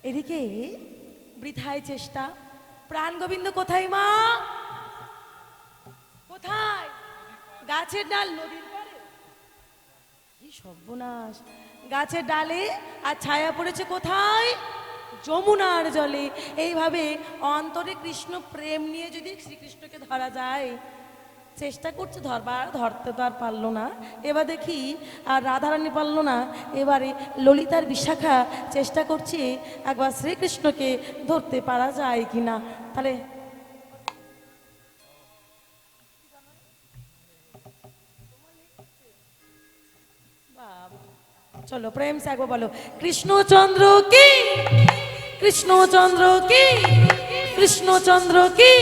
এদিকে বৃথায় চেষ্টা। প্রাণ গোবিন্দ কোথায় মা? কোথায়? গাছের ডাল, নদীর পাড়ে। কি সর্বনাশ! গাছের ডালে আর ছায়া পড়েছে কোথায়? যমুনার জলে। এইভাবে অন্তরে কৃষ্ণ প্রেম নিয়ে যদি শ্রীকৃষ্ণকে ধরা যায়, চেষ্টা করছে ধরবার, ধরতে তো আর পারলো না। এবার দেখি আর রাধারানী পারলো না, এবারে ললিতার বিশাখা চেষ্টা করছে একবার শ্রীকৃষ্ণকে ধরতে পারা যায় কিনা। তাহলে চলো প্রেম সে একবার বলো, কৃষ্ণচন্দ্র কি, কৃষ্ণচন্দ্র কি, কৃষ্ণচন্দ্র কি।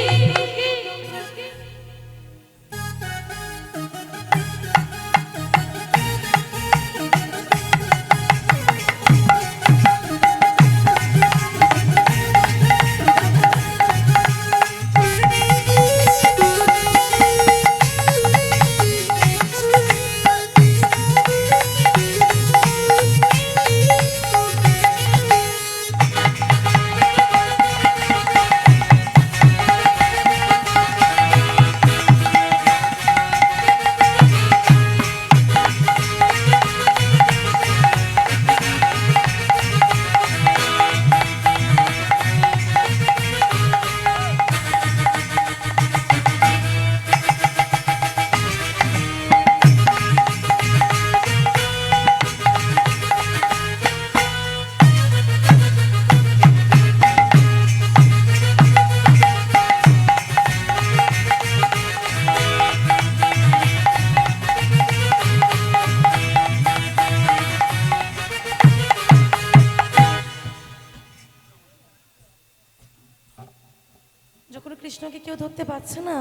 যখন কৃষ্ণকে কেউ ধরতে পারছে না,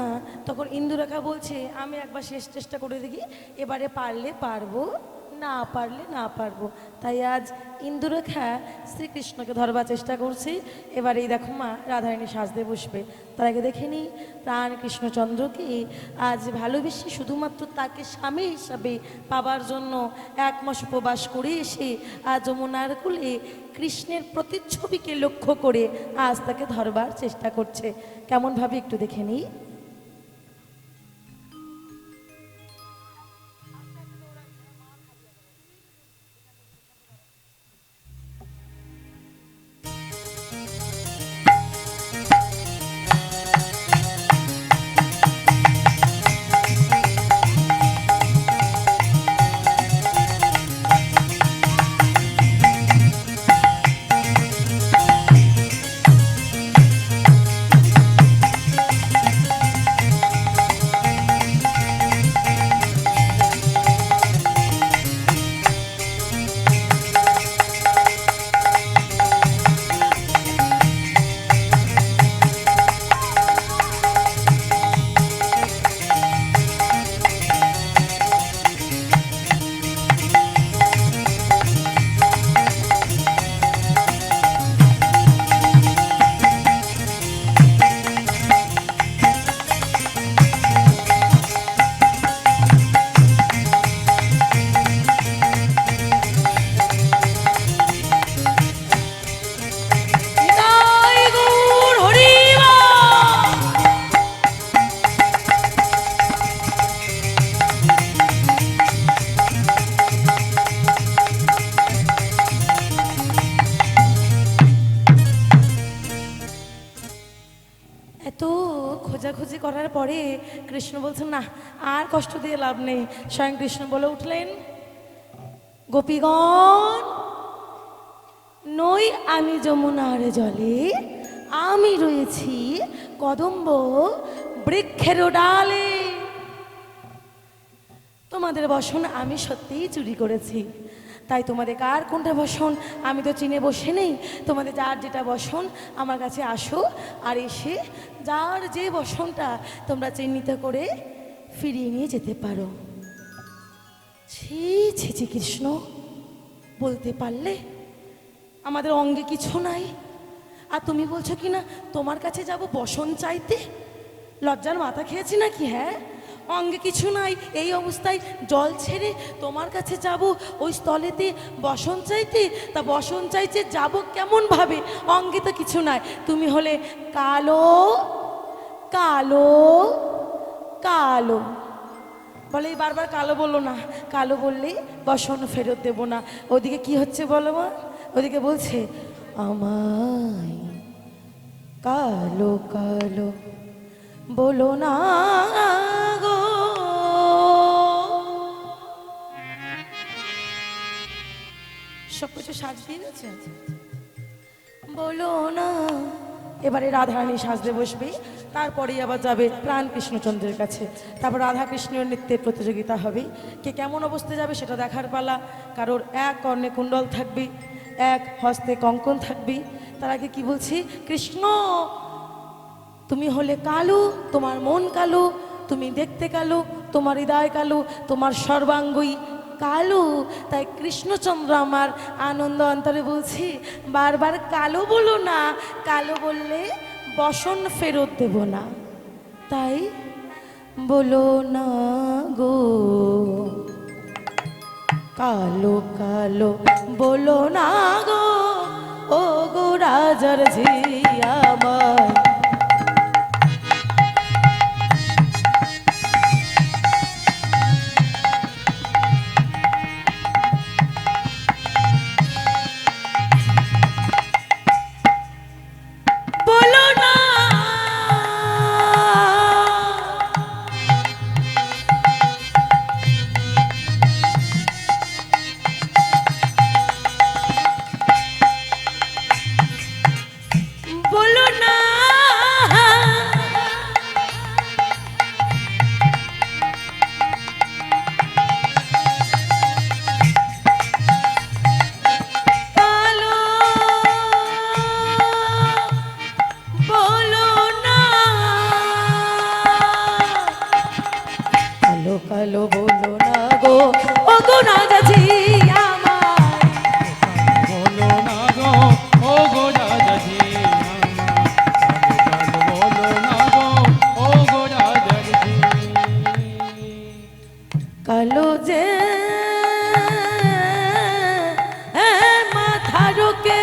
তখন ইন্দুরেখা বলছে আমি একবার শেষ চেষ্টা করে দেখি, এবারে পারলে পারবো, না পারলে না পারবো। তাই আজ ইন্দুরেখা শ্রীকৃষ্ণকে ধরবার চেষ্টা করছে। এবার এই দেখো মা রাধারানী সাজতে বসবে, তার আগে দেখে নি প্রাণ কৃষ্ণচন্দ্রকে আজ ভালোবেসে শুধুমাত্র তাকে স্বামী হিসাবে পাবার জন্য 1 মাস উপবাস করে এসে আজ যমুনার কূলে কৃষ্ণের প্রতিচ্ছবিকে লক্ষ্য করে আজ তাকে ধরবার চেষ্টা করছে। কেমনভাবে একটু দেখে নিই। এত খোঁজাখুঁজি করার পরে কৃষ্ণ বলছেন না, আর কষ্ট দিয়ে লাভ নেই। স্বয়ং কৃষ্ণ বলে উঠলেন, গোপীগণ, নই আমি যমুনার জলে, আমি রয়েছি কদম্ব বৃক্ষের ডালে। তোমাদের বসন আমি সত্যিই চুরি করেছি, তাই তোমাদের কার কোনটা বসন আমি তো চিনে বসে নেই। তোমাদের যার যেটা বসন আমার কাছে আসো, আর এসে যার যে বসনটা তোমরা চিহ্নিত করে ফিরিয়ে নিয়ে যেতে পারো। ছি ছি ছি কৃষ্ণ, বলতে পারলে আমাদের অঙ্গে কিছু নাই, আর তুমি বলছো কি না তোমার কাছে যাব বসন চাইতে? লজ্জার মাথা খেয়েছি নাকি? হ্যাঁ, অঙ্গে কিছু নাই, এই অবস্থায় জল ছেড়ে তোমার কাছে যাব ওই স্থলেতে বসন চাইতে। তা বসন চাইছে যাব কেমন ভাবে, অঙ্গে তো কিছু নাই। তুমি হলে কালো কালো কালো, বলে বারবার কালো বললো না, কালো বললেই বসন ফেরত দেব না। ওদিকে কি হচ্ছে বলো মা, ওদিকে বলছে আমায় কালো কালো বলো না গো, সব কিছু সাজ দিয়ে গেছে, বলো না। এবারে রাধারানী সাজতে বসবে, তারপরেই আবার যাবে প্রাণ কৃষ্ণচন্দ্রের কাছে। তারপর রাধা কৃষ্ণের নৃত্যের প্রতিযোগিতা হবে, কে কেমন অবস্থায় যাবে সেটা দেখার পালা। কারোর এক কর্ণে কুণ্ডল থাকবে, এক হস্তে কঙ্কন থাকবে। তার আগে কি বলছি, কৃষ্ণ তুমি হলে কালো, তোমার মন কালো, তুমি দেখতে কালো, তোমার হৃদয় কালো, তোমার সর্বাঙ্গই কালো। তাই কৃষ্ণচন্দ্র আমার আনন্দ অন্তরে বলছি বারবার কালো বলো না, কালো বললে বসন ফেরত দেব না। তাই বলো না গো কালো কালো বলো না গো, ও গো রাজার ঝি আমার। কালো বলো না গো, ও গো রাজাজি আমার, বলো না গো, ও গো রাজাজি আমার, বলো না গো, ও গো রাজাজি। কালো যে মাথারকে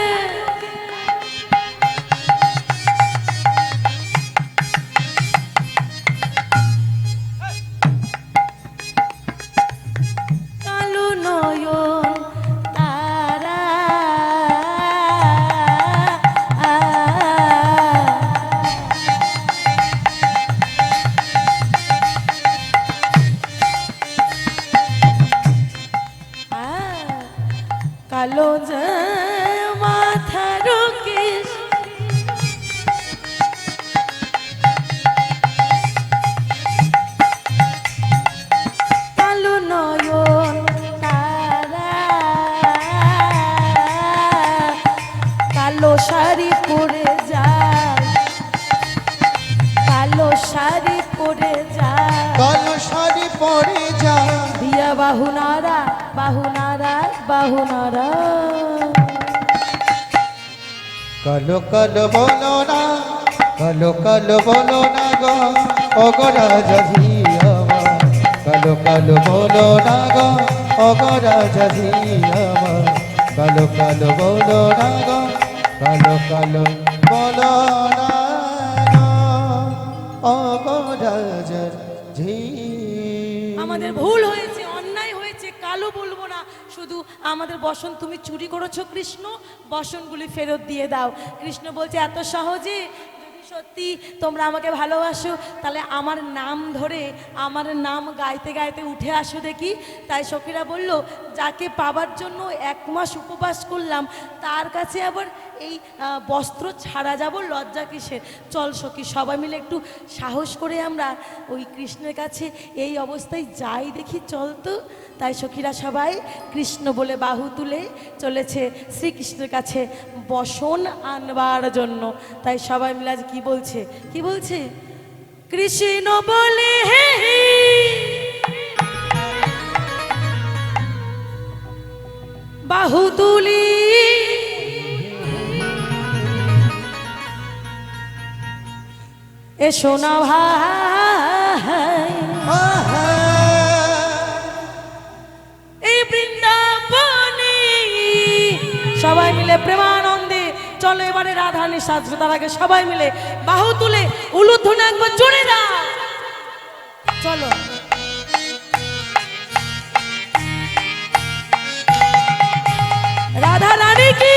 কালো যে মাথার কেশ, কালো নয়ন তারা, কালো শাড়ি পরে যায়, কালো শাড়ি পরে যায়, কালো শাড়ি পরে যায়, দিয়া বাহুনারা বাহুনারা বাহুনারা। কালো কালো বলো না, কালো কালো বলো না গো, ও গো রাজাজি আমার, কালো কালো বলো না গো, ও গো রাজাজি আমার, কালো কালো বলো না গো, কালো কালো বলো না গো, ও গো রাজাজি। আমাদের ভুল হয়েছে, অন্যায় হয়েছে, কালো বলবো না। শুধু আমাদের বসন তুমি চুরি করেছো কৃষ্ণ, বসনগুলি ফেরত দিয়ে দাও। কৃষ্ণ বলছে এত সহজে যদি সত্যি তোমরা আমাকে ভালোবাসো তাহলে আমার নাম ধরে আমার নাম গাইতে গাইতে উঠে আসো দেখি। তাই সখীরা বলল যাকে পাবার জন্য 1 মাস উপবাস করলাম তার কাছে আবার এই বস্ত্র ছাড়া যাব, লজ্জা কিসের? চল সখী সবাই মিলে একটু সাহস করে আমরা ওই কৃষ্ণের কাছে এই অবস্থায় যাই দেখি, চল তো। তাই সখীরা সবাই কৃষ্ণ বলে বাহু তুলে চলেছে শ্রীকৃষ্ণের কাছে বসন আনবার জন্য। তাই সবাই মিলে আজ কি বলছে, কি বলছে? কৃষ্ণ বলে হে বাহু তুলি এসো না ভাই, আহা। এই বৃন্দাবনে সবাই মিলে প্রেমানন্দে চলো এবারে রাধারানী সাজবে। তার আগে সবাই মিলে বাহু তুলে উলুধ্বনি একবার জোরে দাও। চলো রাধা রানী কি